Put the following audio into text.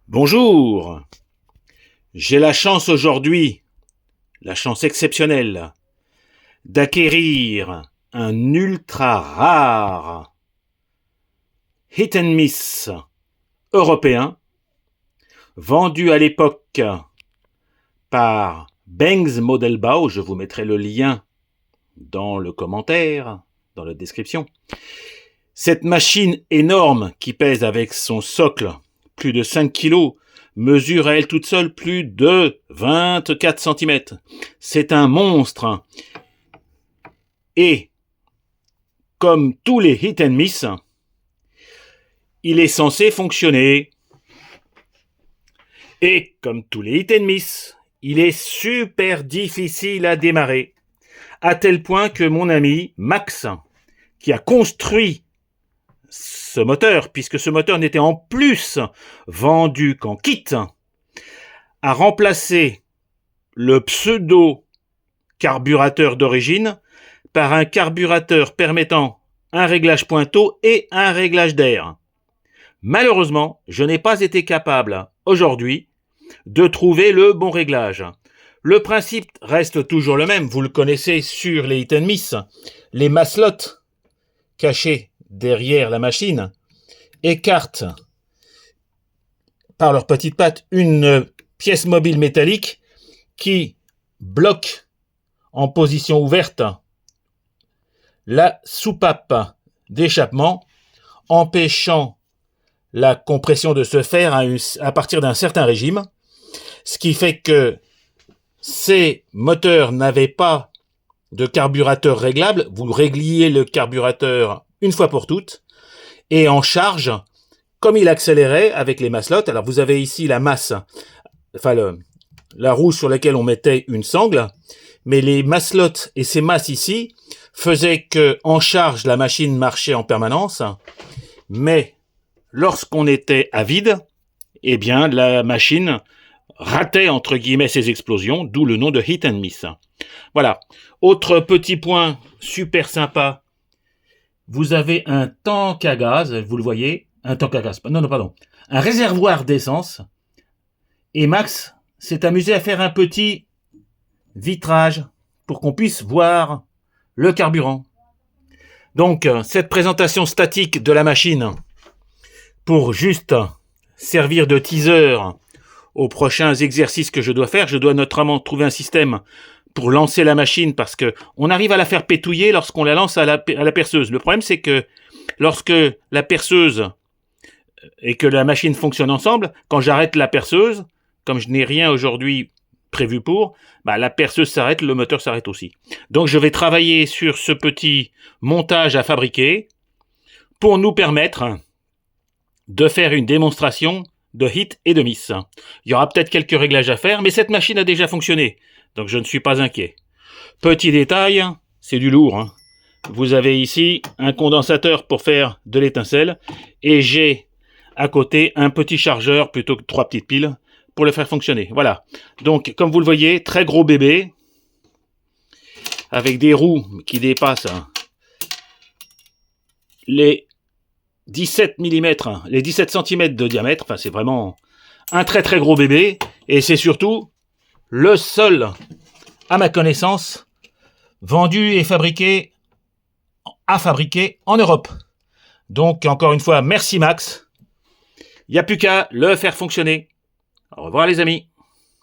Bonjour, j'ai la chance aujourd'hui, la chance exceptionnelle, d'acquérir un ultra rare hit and miss européen, vendu à l'époque par Bangs Modelbau, je vous mettrai le lien dans le commentaire, dans la description. Cette machine énorme qui pèse avec son socle plus de 5 kg, mesure à elle toute seule plus de 24 cm. C'est un monstre. Et, comme tous les hit and miss, il est censé fonctionner. Et, comme tous les hit and miss, il est super difficile à démarrer. À tel point que mon ami Max, qui a construit ce moteur, puisque ce moteur n'était en plus vendu qu'en kit, a remplacé le pseudo-carburateur d'origine par un carburateur permettant un réglage pointeau et un réglage d'air. Malheureusement, je n'ai pas été capable, aujourd'hui, de trouver le bon réglage. Le principe reste toujours le même, vous le connaissez sur les hit and miss, les maslots cachés derrière la machine écartent par leurs petites pattes une pièce mobile métallique qui bloque en position ouverte la soupape d'échappement, empêchant la compression de se faire à partir d'un certain régime, ce qui fait que ces moteurs n'avaient pas de carburateur réglable. Vous régliez le carburateur une fois pour toutes, et en charge, comme il accélérait avec les maslots, alors vous avez ici la masse, la roue sur laquelle on mettait une sangle, mais les maslots et ces masses ici faisaient que, en charge, la machine marchait en permanence, mais lorsqu'on était à vide, eh bien, la machine ratait, entre guillemets, ses explosions, d'où le nom de hit and miss. Voilà. Autre petit point super sympa, vous avez un tank à gaz, vous le voyez, un réservoir d'essence, et Max s'est amusé à faire un petit vitrage pour qu'on puisse voir le carburant. Donc, cette présentation statique de la machine, pour juste servir de teaser aux prochains exercices que je dois faire, je dois notamment trouver un système pour lancer la machine, parce que on arrive à la faire pétouiller lorsqu'on la lance à la perceuse. Le problème, c'est que lorsque la perceuse et que la machine fonctionnent ensemble, quand j'arrête la perceuse, comme je n'ai rien aujourd'hui prévu pour, la perceuse s'arrête, le moteur s'arrête aussi. Donc je vais travailler sur ce petit montage à fabriquer pour nous permettre de faire une démonstration de hit et de miss. Il y aura peut-être quelques réglages à faire, mais cette machine a déjà fonctionné, donc je ne suis pas inquiet. Petit détail, c'est du lourd. Vous avez ici un condensateur pour faire de l'étincelle, et j'ai à côté un petit chargeur plutôt que 3 petites piles pour le faire fonctionner. Voilà. Donc, comme vous le voyez, très gros bébé, avec des roues qui dépassent les 17 mm, les 17 cm de diamètre. Enfin, c'est vraiment un très très gros bébé, et c'est surtout le seul, à ma connaissance, vendu et fabriqué en Europe. Donc, encore une fois, merci Max. Il n'y a plus qu'à le faire fonctionner. Au revoir les amis.